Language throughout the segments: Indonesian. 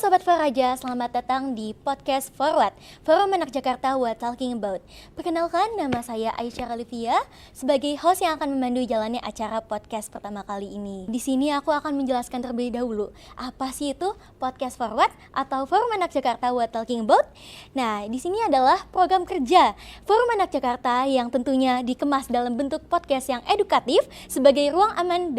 Sobat Faraja, selamat datang di podcast Forward, Forum Anak Jakarta What Talking About. Perkenalkan, nama saya Aisyah Olivia sebagai host yang akan memandu jalannya acara podcast pertama kali ini. Di sini aku akan menjelaskan terlebih dahulu, apa sih itu podcast Forward atau Forum Anak Jakarta What Talking About? Nah, di sini adalah program kerja Forum Anak Jakarta yang tentunya dikemas dalam bentuk podcast yang edukatif sebagai ruang aman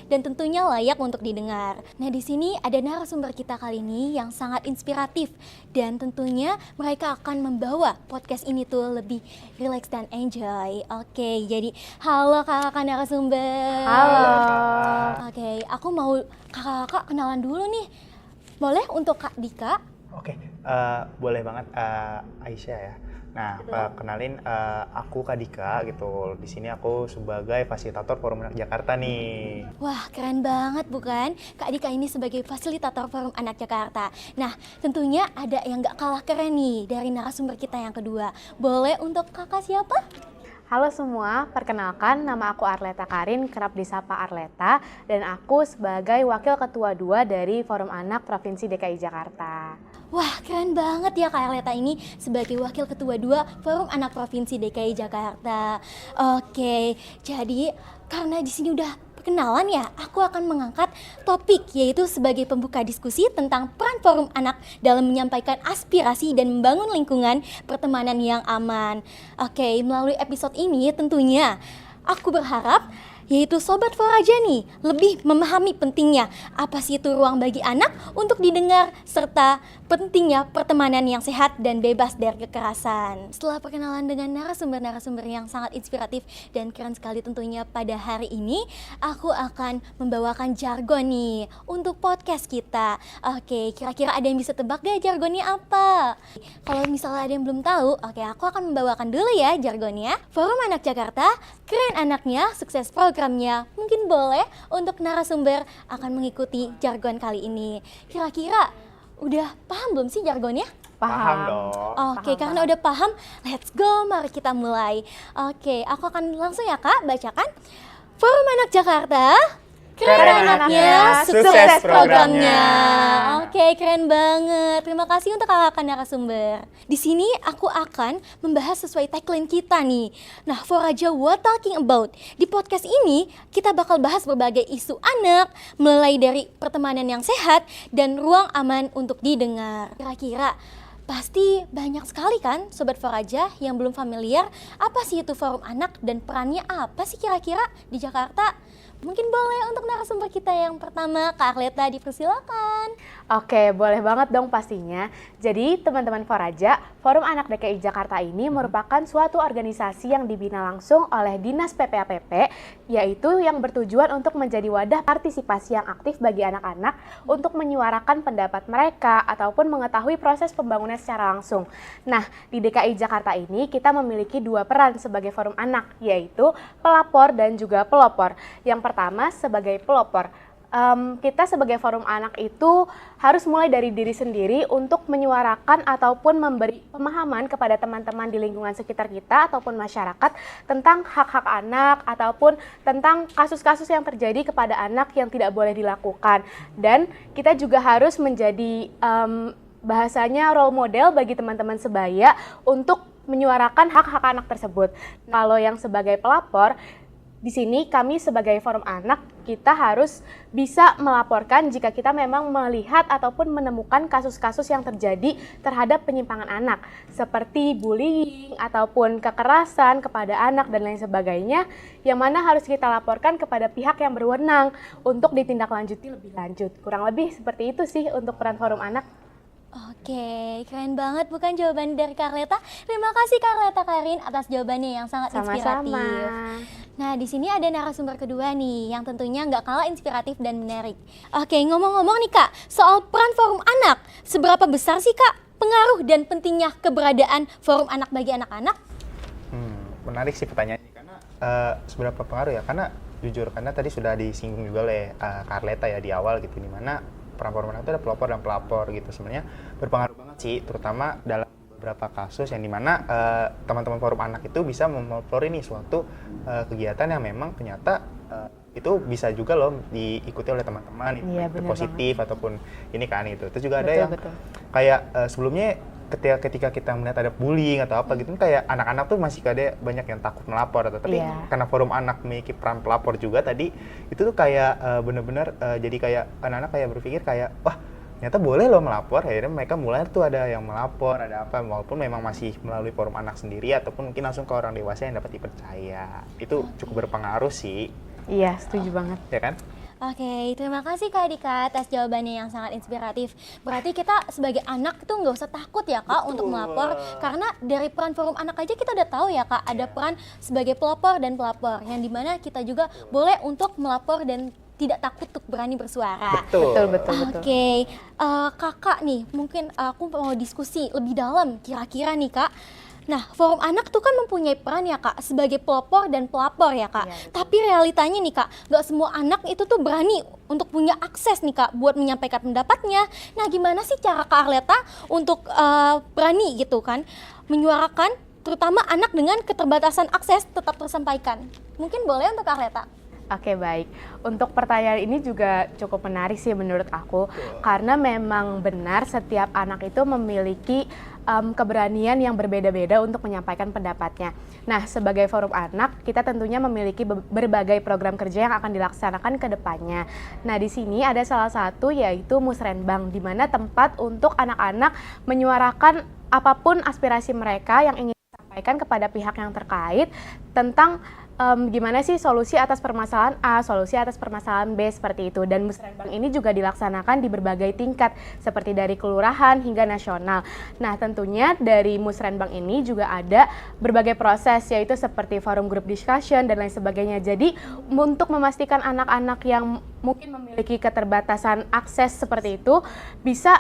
dan tentunya layak untuk didengar. Nah, di sini ada narasumber kita kali ini yang sangat inspiratif dan tentunya mereka akan membawa podcast ini tuh lebih relax dan enjoy. Oke, jadi halo kakak narasumber. Halo. Oke, aku mau kakak kenalan dulu nih. Boleh untuk Kak Dika? Oke, boleh banget Aisyah ya. Nah, kenalin aku Kak Dika gitu. Di sini aku sebagai fasilitator Forum Anak Jakarta nih. Wah, keren banget bukan? Kak Dika ini sebagai fasilitator Forum Anak Jakarta. Nah, tentunya ada yang gak kalah keren nih dari narasumber kita yang kedua. Boleh untuk kakak siapa? Halo semua, perkenalkan nama aku Arleta Karin, kerap disapa Arleta, dan aku sebagai Wakil Ketua 2 dari Forum Anak Provinsi DKI Jakarta. Wah, keren banget ya Kak Arleta ini sebagai Wakil Ketua 2 Forum Anak Provinsi DKI Jakarta. Oke, jadi karena di sini udah perkenalan ya, aku akan mengangkat topik yaitu sebagai pembuka diskusi tentang peran Forum Anak dalam menyampaikan aspirasi dan membangun lingkungan pertemanan yang aman. Oke, melalui episode ini tentunya aku berharap yaitu Sobat Foraja nih lebih memahami pentingnya apa sih itu ruang bagi anak untuk didengar serta pentingnya pertemanan yang sehat dan bebas dari kekerasan. Setelah perkenalan dengan narasumber-narasumber yang sangat inspiratif dan keren sekali tentunya pada hari ini, aku akan membawakan jargon nih untuk podcast kita. Oke, kira-kira ada yang bisa tebak gak jargonnya apa? Kalau misalnya ada yang belum tahu, oke aku akan membawakan dulu ya jargonnya. Forum Anak Jakarta, keren anaknya, sukses programnya. Mungkin boleh untuk narasumber akan mengikuti jargon kali ini. Kira-kira udah paham belum sih jargonnya? Paham dong. Oke, karena udah paham, let's go, mari kita mulai. Oke, aku akan langsung ya Kak, bacakan. Forum Anak Jakarta, keren anaknya, sukses programnya. Oke, keren banget. Terima kasih untuk kakak narasumber. Di sini aku akan membahas sesuai tagline kita nih. Nah, Foraja What Talking About. Di podcast ini kita bakal bahas berbagai isu anak, mulai dari pertemanan yang sehat dan ruang aman untuk didengar. Kira-kira pasti banyak sekali kan Sobat Foraja yang belum familiar apa sih itu Forum Anak dan perannya apa sih kira-kira di Jakarta. Mungkin boleh untuk narasumber kita yang pertama, Kak Arleta, dipersilakan. Oke, boleh banget dong pastinya. Jadi teman-teman Foraja, Forum Anak DKI Jakarta ini merupakan suatu organisasi yang dibina langsung oleh Dinas PPAPP, yaitu yang bertujuan untuk menjadi wadah partisipasi yang aktif bagi anak-anak untuk menyuarakan pendapat mereka ataupun mengetahui proses pembangunan secara langsung. Nah, di DKI Jakarta ini kita memiliki dua peran sebagai Forum Anak, yaitu pelapor dan juga pelopor. Yang pertama sebagai pelopor. Kita sebagai Forum Anak itu harus mulai dari diri sendiri untuk menyuarakan ataupun memberi pemahaman kepada teman-teman di lingkungan sekitar kita ataupun masyarakat tentang hak-hak anak ataupun tentang kasus-kasus yang terjadi kepada anak yang tidak boleh dilakukan. Dan kita juga harus menjadi bahasanya role model bagi teman-teman sebaya untuk menyuarakan hak-hak anak tersebut. Kalau yang sebagai pelapor, di sini kami sebagai Forum Anak, kita harus bisa melaporkan jika kita memang melihat ataupun menemukan kasus-kasus yang terjadi terhadap penyimpangan anak, seperti bullying ataupun kekerasan kepada anak dan lain sebagainya, yang mana harus kita laporkan kepada pihak yang berwenang untuk ditindaklanjuti lebih lanjut. Kurang lebih seperti itu sih untuk peran Forum Anak. Oke, keren banget bukan jawaban dari Kak Arleta. Terima kasih Kak Arleta Karin atas jawabannya yang sangat inspiratif. Sama-sama. Nah, di sini ada narasumber kedua nih yang tentunya nggak kalah inspiratif dan menarik. Oke, ngomong-ngomong nih Kak, soal peran Forum Anak, seberapa besar sih Kak pengaruh dan pentingnya keberadaan Forum Anak bagi anak-anak? Menarik sih pertanyaannya, karena seberapa pengaruh ya, karena jujur, karena tadi sudah disinggung juga oleh Kak Arleta ya di awal gitu, dimana peran Forum Anak itu ada pelopor dan pelapor gitu. Sebenarnya berpengaruh banget sih, terutama dalam beberapa kasus yang dimana teman-teman Forum Anak itu bisa memelopori nih suatu kegiatan yang memang ternyata itu bisa juga loh diikuti oleh teman-teman, itu Iya, itu bener positif ataupun ini kan itu. Terus juga ada Betul, yang betul. kayak sebelumnya ketika kita melihat ada bullying atau apa gitu, kayak anak-anak tuh masih ada banyak yang takut melapor atau tapi Iya. karena forum anak memiliki peran pelapor juga tadi, itu tuh kayak bener-bener jadi kayak anak-anak kayak berpikir kayak wah ternyata boleh loh melapor. Akhirnya mereka mulai tuh ada yang melapor, ada apa, walaupun memang masih melalui forum anak sendiri ataupun mungkin langsung ke orang dewasa yang dapat dipercaya. Itu cukup berpengaruh sih, Iya, setuju banget. ya kan? Oke, terima kasih Kak Dika atas jawabannya yang sangat inspiratif. Berarti kita sebagai anak tuh nggak usah takut ya Kak untuk melapor, karena dari peran forum anak aja kita udah tahu ya Kak, ada peran sebagai pelapor dan pelapor, yang dimana kita juga boleh untuk melapor dan tidak takut untuk berani bersuara. Betul, betul. Oke, kakak nih, mungkin aku mau diskusi lebih dalam kira-kira nih Kak. Nah, forum anak tuh kan mempunyai peran ya Kak, sebagai pelopor dan pelapor ya Kak. Iya, betul. Tapi realitanya nih Kak, nggak semua anak itu tuh berani untuk punya akses nih Kak, buat menyampaikan pendapatnya. Nah, gimana sih cara Kak Arleta untuk berani gitu kan, menyuarakan terutama anak dengan keterbatasan akses tetap tersampaikan? Mungkin boleh untuk Kak Arleta? Oke, baik. Untuk pertanyaan ini juga cukup menarik sih menurut aku, karena memang benar setiap anak itu memiliki keberanian yang berbeda-beda untuk menyampaikan pendapatnya. Nah, sebagai forum anak, kita tentunya memiliki berbagai program kerja yang akan dilaksanakan ke depannya. Nah, di sini ada salah satu yaitu Musrenbang, di mana tempat untuk anak-anak menyuarakan apapun aspirasi mereka yang ingin disampaikan kepada pihak yang terkait tentang gimana sih solusi atas permasalahan A, solusi atas permasalahan B, seperti itu. Dan Musrenbang ini juga dilaksanakan di berbagai tingkat, seperti dari kelurahan hingga nasional. Nah, tentunya dari Musrenbang ini juga ada berbagai proses, yaitu seperti forum group discussion dan lain sebagainya. Jadi, untuk memastikan anak-anak yang mungkin memiliki keterbatasan akses seperti itu, bisa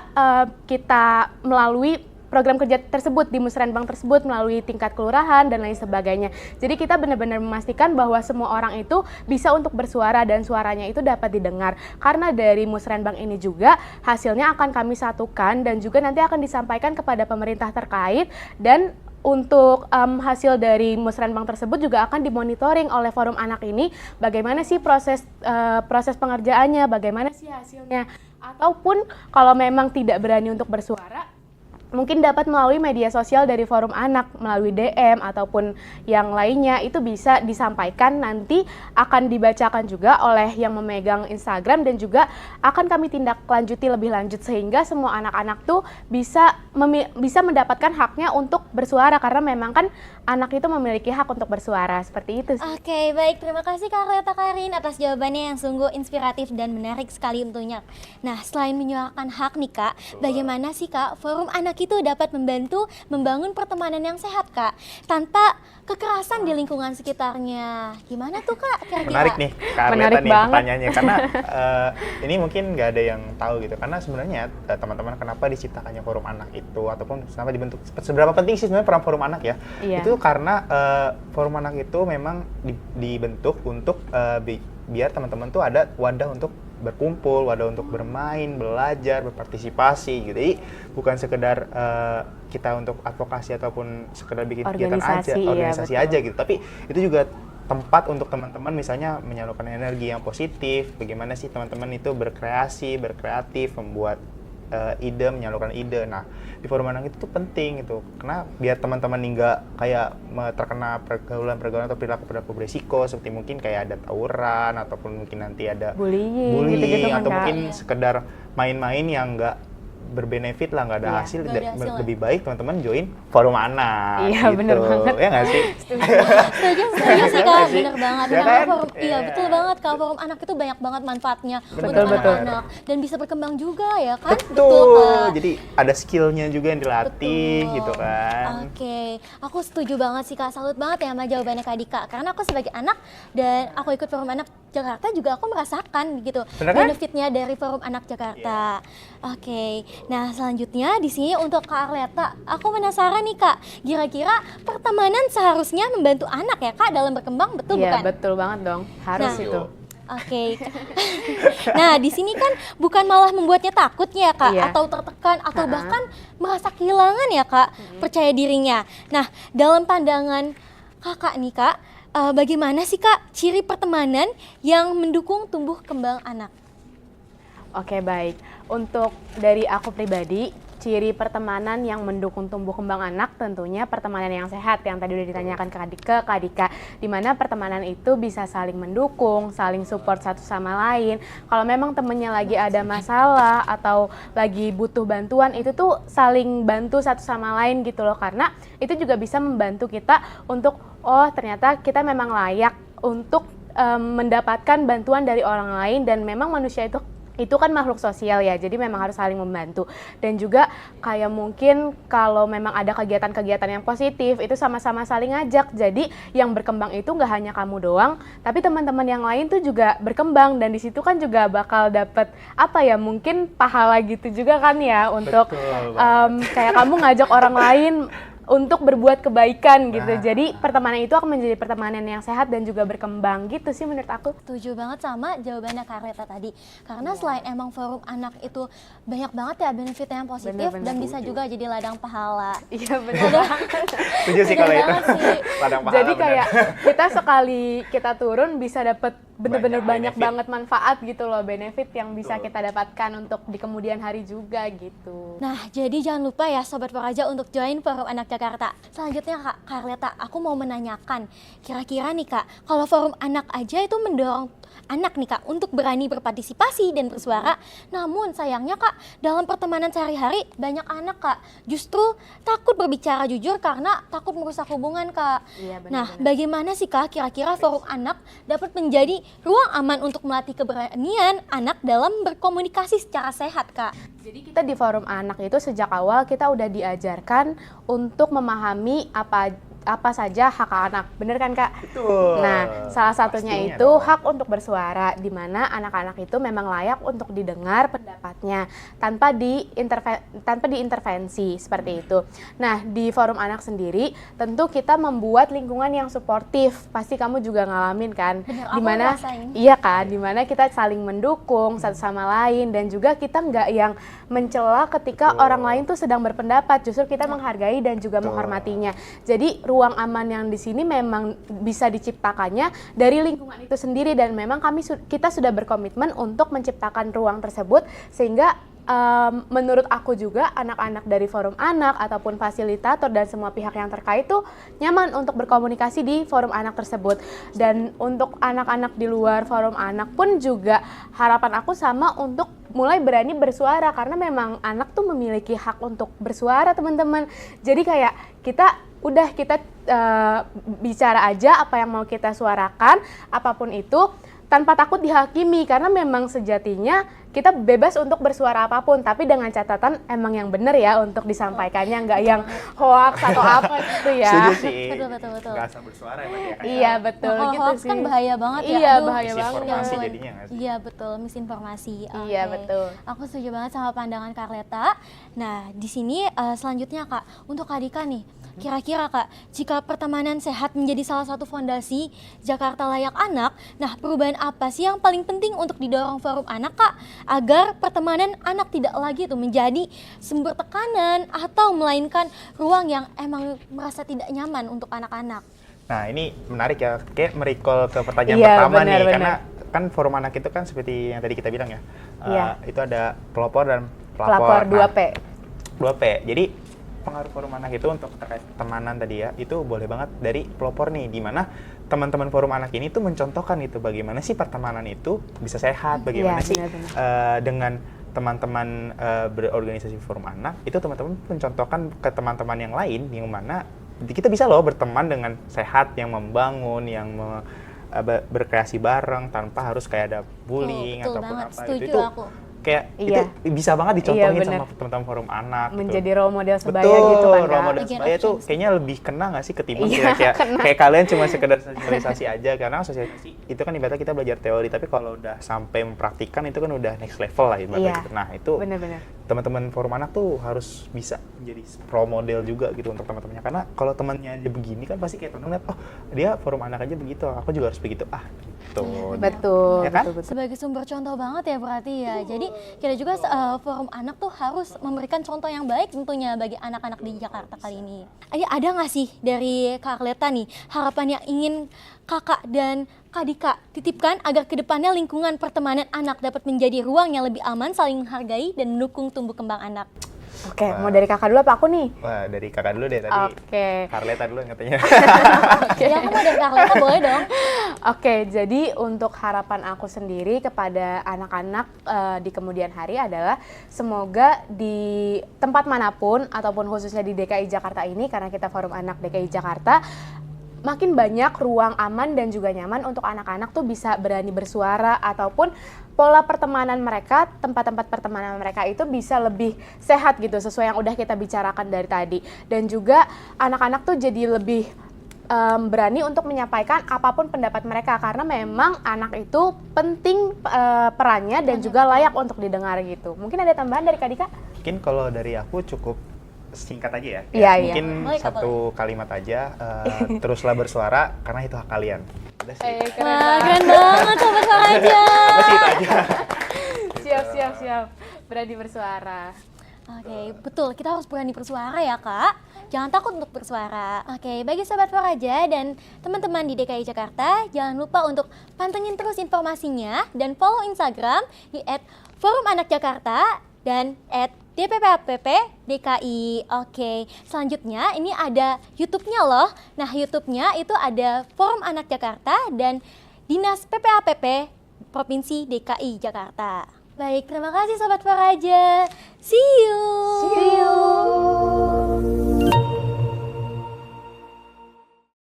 kita melalui program kerja tersebut di Musrenbang tersebut melalui tingkat kelurahan dan lain sebagainya. Jadi kita benar-benar memastikan bahwa semua orang itu bisa untuk bersuara dan suaranya itu dapat didengar. Karena dari Musrenbang ini juga hasilnya akan kami satukan dan juga nanti akan disampaikan kepada pemerintah terkait, dan untuk hasil dari Musrenbang tersebut juga akan dimonitoring oleh forum anak ini, bagaimana sih proses pengerjaannya, bagaimana sih hasilnya. Ataupun kalau memang tidak berani untuk bersuara, mungkin dapat melalui media sosial dari forum anak, melalui DM ataupun yang lainnya, itu bisa disampaikan, nanti akan dibacakan juga oleh yang memegang Instagram dan juga akan kami tindak lanjuti lebih lanjut sehingga semua anak-anak tuh bisa mendapatkan haknya untuk bersuara, karena memang kan anak itu memiliki hak untuk bersuara, seperti itu. Oke, baik. Terima kasih Kak Arleta Karin atas jawabannya yang sungguh inspiratif dan menarik sekali tentunya. Nah, selain menyuarakan hak nih Kak, bagaimana sih Kak forum anak itu dapat membantu membangun pertemanan yang sehat Kak, tanpa kekerasan di lingkungan sekitarnya? Gimana tuh Kak kira-kira? Menarik nih Kak Arleta Menarik nih banget. pertanyaannya, karena ini mungkin nggak ada yang tahu gitu, karena sebenarnya teman-teman kenapa diciptakannya forum anak itu ataupun kenapa dibentuk, seberapa penting sih sebenarnya peran forum anak ya? Iya. Itu karena forum anak itu memang dibentuk untuk biar teman-teman tuh ada wadah untuk berkumpul, wadah untuk bermain, belajar, berpartisipasi gitu. Jadi bukan sekedar kita untuk advokasi ataupun sekedar bikin kegiatan aja, Organisasi, iya, organisasi betul. aja gitu. Tapi itu juga tempat untuk teman-teman misalnya menyalurkan energi yang positif. Bagaimana sih teman-teman itu berkreasi, berkreatif, membuat ide, menyalurkan ide. Nah, di forum anak itu tuh penting gitu, karena biar teman-teman nih nggak kayak terkena pergaulan-pergaulan atau perilaku berisiko, seperti mungkin kayak ada tawuran ataupun mungkin nanti ada Bullying gitu-gitu kan, atau Kak. mungkin Iya. sekedar main-main yang nggak berbenefit lah, nggak ada Iya. hasil. Nggak ada hasil, ya. Lebih baik teman-teman join forum anak. Iya, gitu. bener banget. Ya nggak sih? Setuju sih Ya Kak, nggak sih? bener banget. Ya Karena kan? forum, iya Iya. betul banget Kak, forum anak itu banyak banget manfaatnya Betul, untuk betul. anak-anak dan bisa berkembang juga ya kan? Betul. Kak. Jadi ada skillnya juga yang dilatih Betul. gitu kan. Oke, aku setuju banget sih Kak, salut banget ya sama jawabannya Kak Dika. Karena aku sebagai anak dan aku ikut forum anak Jakarta juga aku merasakan gitu Bener kan? benefitnya dari forum anak Jakarta. Oke, nah selanjutnya di sini untuk Kak Arleta, aku penasaran nih Kak, kira-kira pertemanan seharusnya membantu anak ya Kak dalam berkembang, betul Iya, bukan? betul banget dong. Harus Nah. itu. Oke. Nah, di sini kan bukan malah membuatnya takut ya, Kak, Iya. atau tertekan atau Ha-ha. bahkan merasa kehilangan ya, Kak, percaya dirinya. Nah, dalam pandangan Kakak nih, Kak, bagaimana sih Kak ciri pertemanan yang mendukung tumbuh kembang anak? Oke, baik. Untuk dari aku pribadi, ciri pertemanan yang mendukung tumbuh kembang anak tentunya pertemanan yang sehat yang tadi udah ditanyakan ke Kak Dika, di mana pertemanan itu bisa saling mendukung, saling support satu sama lain. Kalau memang temennya lagi ada masalah atau lagi butuh bantuan, itu tuh saling bantu satu sama lain gitu loh, karena itu juga bisa membantu kita untuk oh ternyata kita memang layak untuk mendapatkan bantuan dari orang lain, dan memang manusia itu kan makhluk sosial ya, jadi memang harus saling membantu. Dan juga kayak mungkin kalau memang ada kegiatan-kegiatan yang positif, itu sama-sama saling ngajak. Jadi yang berkembang itu nggak hanya kamu doang, tapi teman-teman yang lain tuh juga berkembang, dan di situ kan juga bakal dapet apa ya, mungkin pahala gitu juga kan ya, untuk kayak kamu ngajak orang lain untuk berbuat kebaikan gitu. Jadi pertemanan itu akan menjadi pertemanan yang sehat dan juga berkembang gitu sih menurut aku. Setuju banget sama jawabannya Kak Reta tadi. Karena selain emang forum anak itu banyak banget ya benefitnya yang positif, Bener-bener. dan bisa juga jadi ladang pahala. Iya benar. Setuju sih kalau itu. banget sih. Ladang pahala, Jadi bener. kayak kita sekali kita turun bisa dapet bener-bener banyak Banyak banget manfaat gitu loh, benefit yang bisa Betul. kita dapatkan untuk di kemudian hari juga gitu. Nah, jadi jangan lupa ya Sobat Foraja untuk join Forum Anak Jakarta. Selanjutnya Kak Karleta, aku mau menanyakan, kira-kira nih Kak, kalau Forum Anak aja itu mendorong anak nih Kak untuk berani berpartisipasi dan bersuara, namun sayangnya Kak, dalam pertemanan sehari-hari banyak anak Kak justru takut berbicara jujur karena takut merusak hubungan Kak. Iya, benar-benar. Nah, bagaimana sih Kak kira-kira Forum Anak dapat menjadi ruang aman untuk melatih keberanian anak dalam berkomunikasi secara sehat Kak? Jadi kita di forum anak itu sejak awal kita udah diajarkan untuk memahami apa saja hak anak, bener kan Kak? Betul. Nah, salah satunya Pastinya itu dong. hak untuk bersuara, di mana anak-anak itu memang layak untuk didengar pendapatnya tanpa diintervensi seperti itu. Nah, di forum anak sendiri tentu kita membuat lingkungan yang suportif. Pasti kamu juga ngalamin kan? Bener, aku Dimana ngerasain. iya kan, dimana kita saling mendukung satu sama lain, dan juga kita nggak yang mencela ketika Betul. orang lain tuh sedang berpendapat, justru kita menghargai dan juga Betul. menghormatinya. Jadi ruang aman yang di sini memang bisa diciptakannya dari lingkungan itu sendiri, dan memang kita sudah berkomitmen untuk menciptakan ruang tersebut sehingga menurut aku juga anak-anak dari forum anak ataupun fasilitator dan semua pihak yang terkait tuh nyaman untuk berkomunikasi di forum anak tersebut. Dan untuk anak-anak di luar forum anak pun juga harapan aku sama untuk mulai berani bersuara, karena memang anak tuh memiliki hak untuk bersuara teman-teman. Jadi kayak kita bicara aja apa yang mau kita suarakan, apapun itu tanpa takut dihakimi, karena memang sejatinya kita bebas untuk bersuara apapun, tapi dengan catatan emang yang benar ya untuk disampaikannya, nggak yang hoax atau apa gitu ya. Setuju sih. Betul. Nggak asal bersuara ya, Mbak, ya. Iya betul Kalau gitu hoax sih. kan bahaya banget ya. Iya Aduh, bahaya banget. Misinformasi Ya ampun. jadinya nggak sih? Iya betul, misinformasi. Iya, Oke. betul. Aku setuju banget sama pandangan Kak Leta. Nah, di sini selanjutnya Kak, untuk Kak Dika nih, kira-kira Kak, jika pertemanan sehat menjadi salah satu fondasi Jakarta Layak Anak, nah perubahan apa sih yang paling penting untuk didorong forum anak Kak, agar pertemanan anak tidak lagi tuh menjadi sumber tekanan atau melainkan ruang yang emang merasa tidak nyaman untuk anak-anak? Nah, ini menarik ya, kayak merecall ke pertanyaan Iya, pertama nih, benar. karena kan forum anak itu kan seperti yang tadi kita bilang ya, Iya. itu ada pelopor dan Pelapor pelapor. 2P. 2P. Jadi pengaruh forum anak itu untuk terkait temanan tadi ya, itu boleh banget dari pelopor nih, di mana teman-teman forum anak ini tuh mencontohkan itu bagaimana sih pertemanan itu bisa sehat, bagaimana Iya, sih benar-benar. dengan teman-teman berorganisasi forum anak, itu teman-teman mencontohkan ke teman-teman yang lain, yang mana kita bisa loh berteman dengan sehat, yang membangun, yang berkreasi bareng tanpa harus kayak ada bullying Betul ataupun banget, apa. setuju Itu aku. kayak Iya. itu bisa banget dicontohin Iya, sama bener. teman-teman forum anak gitu. Menjadi role model sebaya Betul, gitu kan role Kak? model Again, sebaya tuh options. kayaknya lebih kena nggak sih ketimbang Iya, kayak kalian cuma sekedar sosialisasi aja, karena sosialisasi itu kan ibaratnya kita belajar teori, tapi kalau udah sampai mempraktikkan itu kan udah next level lah ibaratnya Iya, gitu. Nah itu benar-benar. teman-teman forum anak tuh harus bisa menjadi role model juga gitu untuk teman-temannya, karena kalau temannya aja begini kan pasti kayak teman-teman lihat, oh dia forum anak aja begitu, aku juga harus begitu, gitu. Betul, Ya kan? betul. Sebagai sumber contoh banget ya berarti ya. Jadi kita juga forum anak tuh harus memberikan contoh yang baik tentunya bagi anak-anak di Jakarta kali ini. Ada nggak sih dari Kak Arleta nih harapan yang ingin Kakak dan Kak Dika titipkan agar kedepannya lingkungan pertemanan anak dapat menjadi ruang yang lebih aman, saling menghargai dan mendukung tumbuh kembang anak? Oke, mau dari kakak dulu apa aku nih? Wah, dari kakak dulu deh tadi. Oke. Karleta dulu yang katanya. Ya aku mau dari Kak Arleta boleh dong. Oke, jadi untuk harapan aku sendiri kepada anak-anak di kemudian hari adalah semoga di tempat manapun ataupun khususnya di DKI Jakarta ini, karena kita Forum Anak DKI Jakarta, makin banyak ruang aman dan juga nyaman untuk anak-anak tuh bisa berani bersuara, ataupun pola pertemanan mereka, tempat-tempat pertemanan mereka itu bisa lebih sehat gitu, sesuai yang udah kita bicarakan dari tadi. Dan juga anak-anak tuh jadi lebih berani untuk menyampaikan apapun pendapat mereka, karena memang anak itu penting perannya dan juga layak untuk didengar gitu. Mungkin ada tambahan dari Kak Dika? Mungkin kalau dari aku cukup singkat aja ya. Iya, iya. Mungkin Boleh, Kak, satu kalimat aja, teruslah bersuara karena itu hak kalian. Udah sih. Wah, keren banget Sobat Faraja. Masih itu aja. Siap. Berani bersuara. Oke, betul. Kita harus berani bersuara ya, Kak. Jangan takut untuk bersuara. Oke, bagi Sobat Faraja dan teman-teman di DKI Jakarta, jangan lupa untuk pantengin terus informasinya dan follow Instagram di @forumanakjakarta dan @DPPAPP-DKI. Oke, selanjutnya ini ada YouTube-nya loh. Nah, YouTube-nya itu ada Forum Anak Jakarta dan Dinas PPAPP Provinsi DKI Jakarta. Baik, terima kasih Sobat Faraja. See you.